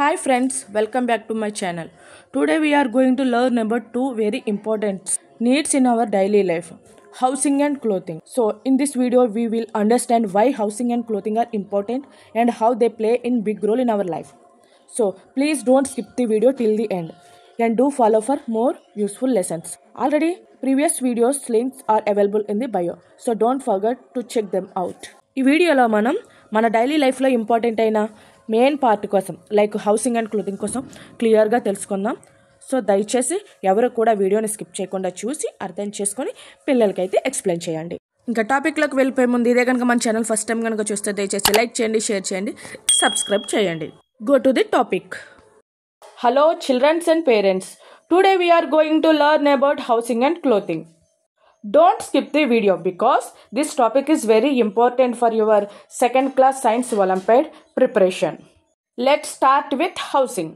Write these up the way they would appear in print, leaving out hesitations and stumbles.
Hi friends, welcome back to my channel. Today we are going to learn about two very important needs in our daily life, housing and clothing. So in this video we will understand why housing and clothing are important and how they play in big role in our life. So please don't skip the video till the end and do follow for more useful lessons. Already previous videos links are available in the bio. So don't forget to check them out. ఈ వీడియోలో మనం మన daily లైఫ్లో important అయిన main part కోసం like housing and clothing కోసం క్లియర్గా తెలుసుకుందాం. సో దయచేసి ఎవరు కూడా వీడియోని స్కిప్ చేయకుండా చూసి అర్థం చేసుకొని పిల్లలకైతే ఎక్స్ప్లెయిన్ చేయండి. ఇంకా టాపిక్లోకి వెళ్ళిపోయే ముందు ఇదే కనుక మన ఛానల్ ఫస్ట్ టైం కనుక చూస్తే దయచేసి లైక్ చేయండి, షేర్ చేయండి, సబ్స్క్రైబ్ చేయండి. Go to the topic. Hello childrens and parents, today we are going to learn about housing and clothing. Don't skip the video because this topic is very important for your second class science Olympiad preparation. Let's start with housing.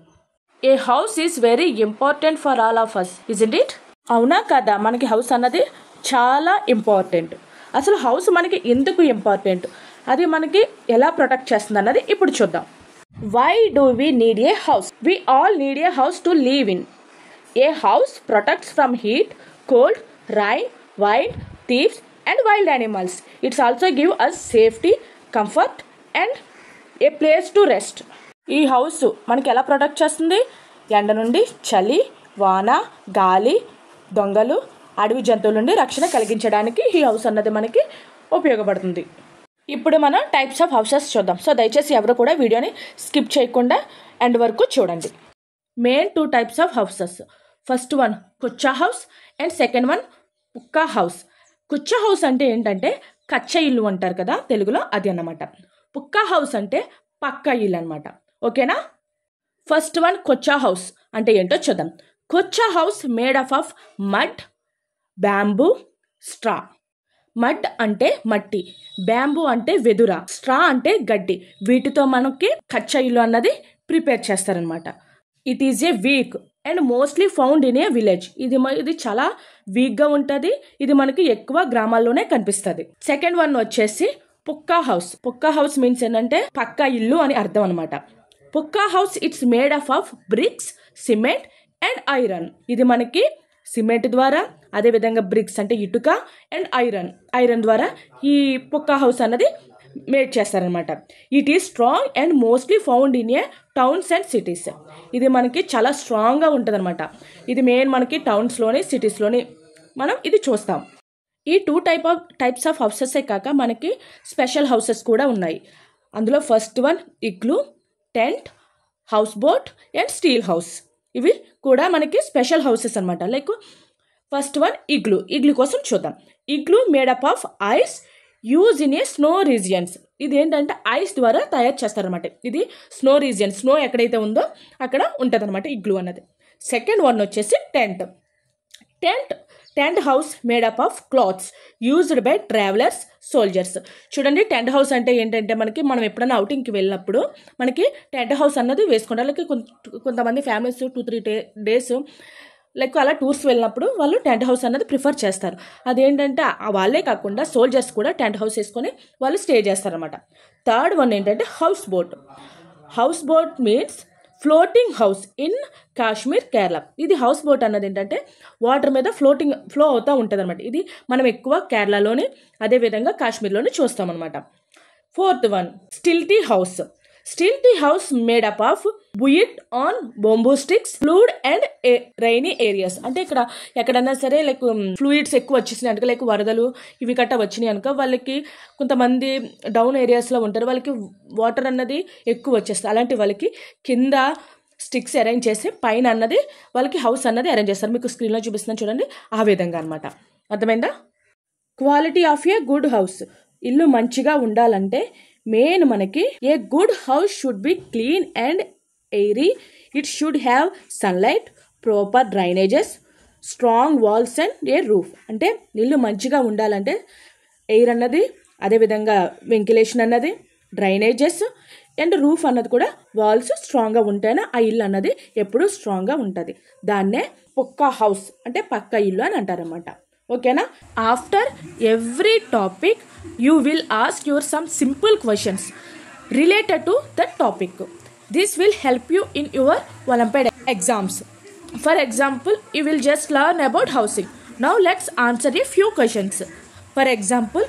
A house is very important for all of us, isn't it? అవునా కదా, మనకి house అన్నది చాలా important. అసలు house మనకి ఎందుకు important, అది మనకి ఎలా ప్రొటెక్ట్ చేస్తుంది అన్నది ఇప్పుడు చూద్దాం. Why do we need a house? We all need a house to live in. A house protects from heat, cold, rain, wind, thieves and wild animals. It's also give us safety, comfort and a place to rest. ఈ house మనకి ఎలా protect చేస్తుంది? ఎండ నుండి, చలి, వాన, గాలి, దొంగలు, అడవి జంతువుల నుండి రక్షణ కలిగించడానికి ఈ హౌస్ అన్నది మనకి ఉపయోగపడుతుంది. ఇప్పుడు మనం టైప్స్ ఆఫ్ హౌసెస్ చూద్దాం. సో దయచేసి ఎవరు కూడా వీడియోని స్కిప్ చేయకుండా ఎండ్ వరకు చూడండి. Main two types of houses. First one kutcha house and second one pucca house. Kutcha house అంటే ఏంటంటే కచ్చ ఇల్లు అంటారు కదా తెలుగులో, అది అన్నమాట. పుక్కా హౌస్ అంటే పక్కా ఇల్లు అనమాట. ఓకేనా? ఫస్ట్ వన్ కుచ్చా హౌస్ అంటే ఏంటో చూద్దాం. Kutcha house made of mud, bamboo, straw. Mud అంటే మట్టి, బ్యాంబూ అంటే వెదుర, స్ట్రా అంటే గడ్డి. వీటితో మనకి కచ్చ ఇల్లు అన్నది ప్రిపేర్ చేస్తారనమాట. It is a week and mostly found in a village. ఇది చాలా వీక్గా ఉంటుంది. ఇది మనకి ఎక్కువ గ్రామాల్లోనే కనిపిస్తుంది. సెకండ్ వన్ వచ్చేసి pucca house. Pucca house means ఏంటంటే పక్కా ఇల్లు అని అర్థం అనమాట. Pucca house it's made of bricks, cement and iron. ఇది మనకి సిమెంట్ ద్వారా, అదేవిధంగా బ్రిక్స్ అంటే ఇటుక అండ్ ఐరన్ ద్వారా ఈ పుక్కా హౌస్ అన్నది మేడ్ చేస్తారనమాట. It is strong and mostly found in a towns and cities. ఇది మనకి చాలా స్ట్రాంగ్గా ఉంటుంది అనమాట. ఇది మెయిన్ మనకి టౌన్స్లోని, సిటీస్లోని మనం ఇది చూస్తాం. ఈ టూ టైప్స్ ఆఫ్ హౌసెసే కాక మనకి స్పెషల్ హౌసెస్ కూడా ఉన్నాయి. అందులో first one igloo, tent, house boat and steel house. ఇవి కూడా మనకి స్పెషల్ హౌసెస్ అనమాట. లైక్ ఫస్ట్ వన్ ఇగ్లూ కోసం చూద్దాం. Igloo made up of ice, use in a snow regions. ఇది ఏంటంటే ఐస్ ద్వారా తయారు చేస్తారనమాట. ఇది స్నో రీజియన్, స్నో ఎక్కడైతే ఉందో అక్కడ ఉంటుంది అనమాట ఇగ్లూ అన్నది. సెకండ్ వన్ వచ్చేసి tent house made up of clothes used by travellers, soldiers. చూడండి, టెంట్ హౌస్ అంటే ఏంటంటే మనం ఎప్పుడైనా అవుటింగ్కి వెళ్ళినప్పుడు మనకి టెంట్ హౌస్ అన్నది వేసుకుంటారు. లైక్ కొంతమంది ఫ్యామిలీస్ 2-3 days లైక్ అలా టూర్స్ వెళ్ళినప్పుడు వాళ్ళు టెంట్ హౌస్ అన్నది ప్రిఫర్ చేస్తారు. అదేంటంటే వాళ్ళే కాకుండా సోల్జర్స్ కూడా టెంట్ హౌస్ వేసుకొని వాళ్ళు స్టే చేస్తారనమాట. థర్డ్ వన్ ఏంటంటే house boat means floating house in Kashmir, Kerala. ఇది హౌస్ బోట్ అన్నది ఏంటంటే వాటర్ మీద ఫ్లో అవుతూ ఉంటుంది అనమాట. ఇది మనం ఎక్కువ కేరళలోని అదేవిధంగా కాశ్మీర్లోని చూస్తాం అనమాట. Fourth one stilt house made up of built on bamboo sticks, fluid and rainy areas. అంటే ఇక్కడ ఎక్కడన్నా సరే లైక్ ఫ్లూయిడ్స్ ఎక్కువ వచ్చేసినాయి అనుకో, లైక్ వరదలు ఇవి కట్ట వచ్చినాయి అనుకో, వాళ్ళకి కొంతమంది డౌన్ ఏరియాస్లో ఉంటారు, వాళ్ళకి వాటర్ అన్నది ఎక్కువ వచ్చేస్తుంది. అలాంటి వాళ్ళకి కింద స్టిక్స్ అరేంజ్ చేసి పైన అన్నది వాళ్ళకి హౌస్ అన్నది అరేంజ్ చేస్తారు. మీకు స్క్రీన్లో చూపిస్తున్నాను చూడండి, ఆ విధంగా అనమాట. అర్థమైందా? Quality of a good house. ఇల్లు మంచిగా ఉండాలంటే మెయిన్ మనకి a good house should be clean and airy. It should have sunlight, proper drainages, strong walls and a roof. అంటే ఇల్లు మంచిగా ఉండాలంటే ఎయిర్ అన్నది, అదేవిధంగా వెంటిలేషన్ అన్నది, డ్రైనేజెస్ అండ్ రూఫ్ అన్నది కూడా వాల్స్ స్ట్రాంగ్గా ఉంటేనే ఆ ఇల్లు అన్నది ఎప్పుడూ స్ట్రాంగ్గా ఉంటుంది. దాన్నే పుక్కా హౌస్ అంటే పక్కా ఇల్లు అని అంటారన్నమాట. ఓకేనా? After every topic you will ask your some simple questions related to that topic. This will help you in your Olympiad exams. For example, you will just learn about housing. Now let's answer a few questions. For example,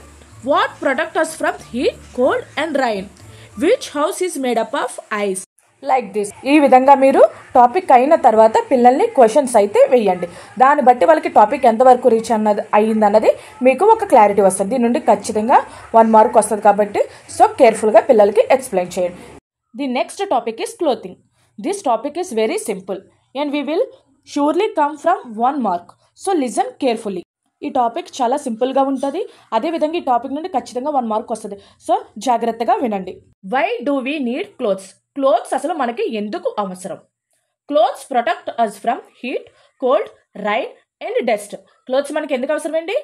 what product is from heat, cold and rain? Which house is made up of ice? Like this. ఈ విధంగా మీరు topic అయిన తర్వాత పిల్లల్ని questions అయితే వేయండి. దాన్ని బట్టి వాళ్ళకి టాపిక్ ఎంతవరకు రీచ్ అయ్యిందన్నది మీకు ఒక క్లారిటీ వస్తుంది. దీని నుండి ఖచ్చితంగా 1 మార్క్ వస్తుంది కాబట్టి సో కేర్ఫుల్గా పిల్లలకి ఎక్స్ప్లెయిన్ చేయండి. The next topic is clothing. This topic is very simple and we will surely come from 1 mark. So listen carefully. ఈ టాపిక్ చాలా సింపుల్గా ఉంటుంది. అదేవిధంగా ఈ టాపిక్ నుండి ఖచ్చితంగా 1 మార్క్ వస్తుంది. సో జాగ్రత్తగా వినండి. Why do we need clothes? Clothes అసలు మనకి ఎందుకు అవసరం? Clothes protect us from heat, cold, rain and dust. Clothes మనకి ఎందుకు అవసరం అండి?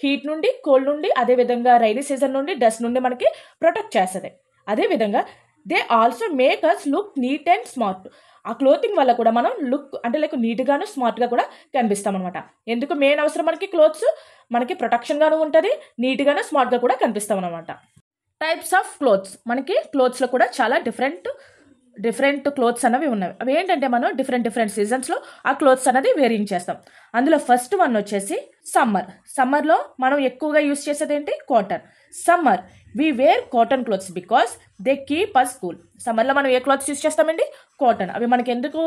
హీట్ నుండి, కోల్డ్ నుండి, అదేవిధంగా రైనీ సీజన్ నుండి, డస్ట్ నుండి మనకి ప్రొటెక్ట్ చేస్తుంది. అదేవిధంగా they also make us look neat and smart. ఆ క్లోతింగ్ వల్ల కూడా మనం లుక్ అంటే లైక్ నీట్గాను స్మార్ట్గా కూడా కనిపిస్తాం అనమాట. ఎందుకు మెయిన్ అవసరం మనకి క్లోత్స్? మనకి ప్రొటెక్షన్గాను ఉంటుంది, నీట్గాను స్మార్ట్గా కూడా కనిపిస్తాం అనమాట. Types of clothes. మనకి క్లోత్స్లో కూడా చాలా డిఫరెంట్ క్లోత్స్ అనేవి ఉన్నాయి. అవి ఏంటంటే మనం డిఫరెంట్ సీజన్స్లో ఆ క్లోత్స్ అనేది వేరింగ్ చేస్తాం. అందులో ఫస్ట్ వన్ వచ్చేసి సమ్మర్లో మనం ఎక్కువగా యూస్ చేసేది ఏంటి? Cotton. Summer we wear cotton clothes because they keep us cool. సమ్మర్లో మనం ఏ క్లాత్స్ యూస్ చేస్తామండి? కాటన్. అవి మనకి ఎందుకు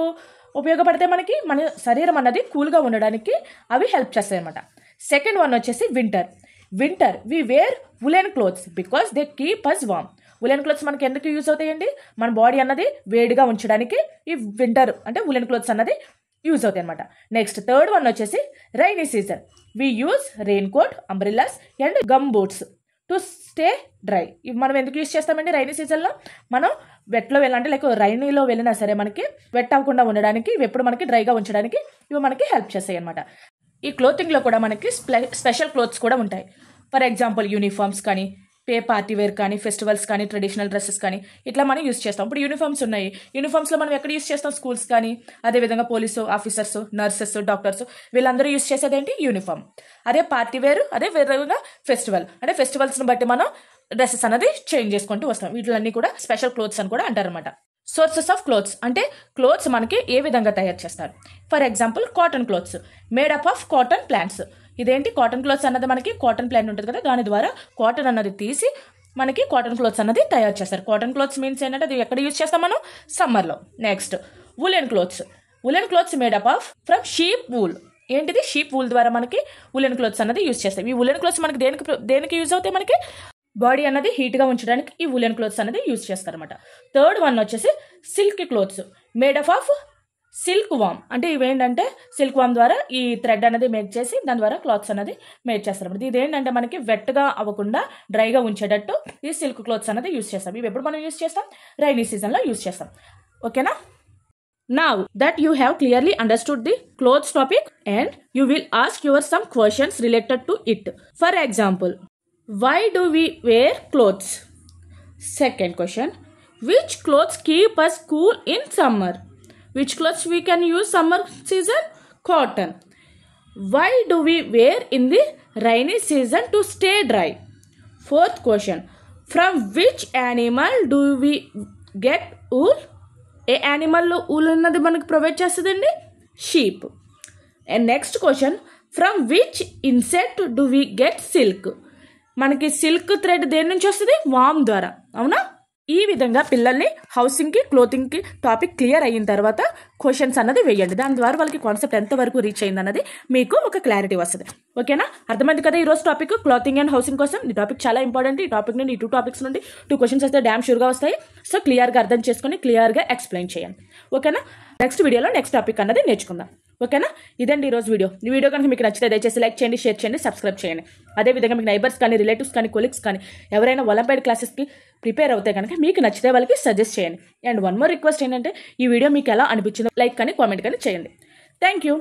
ఉపయోగపడతాయి? మనకి మన శరీరం అన్నది కూల్గా ఉండడానికి అవి హెల్ప్ చేస్తాయి అన్నమాట. సెకండ్ వన్ వచ్చేసి winter we wear woollen clothes because they keep us warm. Woollen clothes మనకి ఎందుకు యూజ్ అవుతాయండి? మన బాడీ అన్నది వేడిగా ఉంచడానికి ఈ వింటర్ అంటే ఉలెన్ క్లోత్స్ అన్నది యూజ్ అవుతాయి అనమాట. నెక్స్ట్ థర్డ్ వన్ వచ్చేసి rainy season. We use rain coat, umbrellas and gum boots to stay dry. ఇవి మనం ఎందుకు యూజ్ చేస్తామండి? రైనీ సీజన్లో మనం వెట్లో వెళ్ళాలంటే లైక్ రైనీలో వెళ్ళినా సరే మనకి వెట్ అవ్వకుండా ఉండడానికి, ఇవి ఎప్పుడు మనకి డ్రైగా ఉంచడానికి ఇవి మనకి హెల్ప్ చేస్తాయి అనమాట. ఈ క్లోతింగ్లో కూడా మనకి స్పెషల్ క్లోత్స్ కూడా ఉంటాయి. ఫర్ ఎగ్జాంపుల్ యూనిఫామ్స్ కానీ, పార్టీ వేర్ కానీ, ఫెస్టివల్స్ కానీ, ట్రెడిషనల్ డ్రెస్సెస్ కానీ ఇట్లా మనం యూస్ చేస్తాం. ఇప్పుడు యూనిఫామ్స్ ఉన్నాయి. యూనిఫామ్స్లో మనం ఎక్కడ యూస్ చేస్తాం? స్కూల్స్ కానీ, అదేవిధంగా పోలీసు ఆఫీసర్స్, నర్సెస్, డాక్టర్స్ వీళ్ళందరూ యూస్ చేసేది ఏంటి? యూనిఫామ్. అదే పార్టీ వేరు, అదే వేరుగా ఫెస్టివల్ అంటే ఫెస్టివల్స్ని బట్టి మనం డ్రెస్సెస్ అనేది చేంజ్ చేసుకుంటూ వస్తాం. వీటిలన్నీ కూడా స్పెషల్ క్లోత్స్ అని కూడా అంటారనమాట. సోర్సెస్ ఆఫ్ క్లోత్స్ అంటే క్లోత్స్ మనకి ఏ విధంగా తయారు చేస్తారు? For example cotton clothes made up of cotton plants. ఇదేంటి? కాటన్ క్లోత్స్ అన్నది మనకి కాటన్ ప్లాంట్ ఉంటుంది కదా, దాని ద్వారా కాటన్ అన్నది తీసి మనకి కాటన్ క్లోత్స్ అన్నది తయారు చేస్తారు. కాటన్ క్లోత్స్ మీన్స్ ఏంటంటే అది ఎక్కడ యూజ్ చేస్తాం మనం? సమ్మర్లో. Next woollen clothes made up of from sheep wool. ఏంటిది? షీప్ వూల్ ద్వారా మనకి ఉలెన్ క్లోత్స్ అన్నది యూజ్ చేస్తాం. ఈ ఉలెన్ క్లోత్స్ మనకి దేనికి యూజ్ అవుతాయి? మనకి బాడీ అన్నది హీట్గా ఉంచడానికి ఈ ఉలెన్ క్లోత్స్ అనేది యూజ్ చేస్తారనమాట. థర్డ్ వన్ వచ్చేసి silk clothes made up of silkworm. అంటే ఇవేంటంటే సిల్క్ వామ్ ద్వారా ఈ థ్రెడ్ అనేది మేక్ చేసి దాని ద్వారా క్లాత్స్ అనేది మేక్ చేస్తారన్నమాట. ఇదేంటంటే మనకి వెట్గా అవ్వకుండా డ్రైగా ఉంచేటట్టు ఈ సిల్క్ క్లోత్స్ అనేది యూజ్ చేస్తాం. ఇవి ఎప్పుడు మనం యూజ్ చేస్తాం? రైనీ సీజన్లో యూజ్ చేస్తాం. ఓకేనా? Now that you have clearly understood the clothes topic and you will ask your some questions related to it. For example, why do we wear clothes? Second question, which clothes keep us cool in summer? Which clothes we can use summer season? Cotton. Why do we wear in the rainy season to stay dry? Fourth question, from which animal do we get wool? ఏ యానిమల్లో wool అన్నది మనకు provide చేస్తుందండి? Sheep. And next question, from which insect do we get silk? మనకి silk thread దేని నుంచి వస్తుంది? వామ్ ద్వారా. అవునా? ఈ విధంగా పిల్లల్ని హౌసింగ్కి, క్లోతింగ్కి టాపిక్ క్లియర్ అయిన తర్వాత క్వశ్చన్స్ అన్నది వేయండి. దాని ద్వారా వాళ్ళకి కాన్సెప్ట్ ఎంతవరకు రీచ్ అయింది అన్నది మీకు ఒక క్లారిటీ వస్తుంది. ఓకేనా? అర్థమైంది కదా ఈరోజు టాపిక్ క్లాతింగ్ అండ్ హౌసింగ్ కోసం. ఈ టాపిక్ చాలా ఇంపార్టెంట్. ఈ టాపిక్ నుండి, ఈ 2 టాపిక్స్ నుండి 2 క్వశ్చన్స్ అయితే డ్యామ్ షూర్గా వస్తాయి. సో క్లియర్గా అర్థం చేసుకొని క్లియర్గా ఎక్స్ప్లెయిన్ చేయండి. ఓకేనా? నెక్స్ట్ వీడియోలో నెక్స్ట్ టాపిక్ అన్నది నేర్చుకుందాం. ఓకేనా? ఇదండి ఈరోజు వీడియో. ఈ వీడియో కనుక మీకు నచ్చితే దయచేసి లైక్ చేయండి, షేర్ చేయండి, సబ్స్క్రైబ్ చేయండి. అదేవిధంగా మీకు నైబర్స్ కానీ, రిలేటివ్స్ కానీ, కొలీగ్స్ కానీ ఎవరైనా ఒలింపియాడ్ క్లాసెస్కి ప్రిపేర్ అవుతే కనుక మీకు నచ్చితే వాళ్ళకి సజెస్ట్ చేయండి. అండ్ 1 మోర్ రిక్వెస్ట్ ఏంటంటే ఈ వీడియో మీకు ఎలా అనిపించిందో లైక్ కానీ కామెంట్ కానీ చేయండి. Thank you.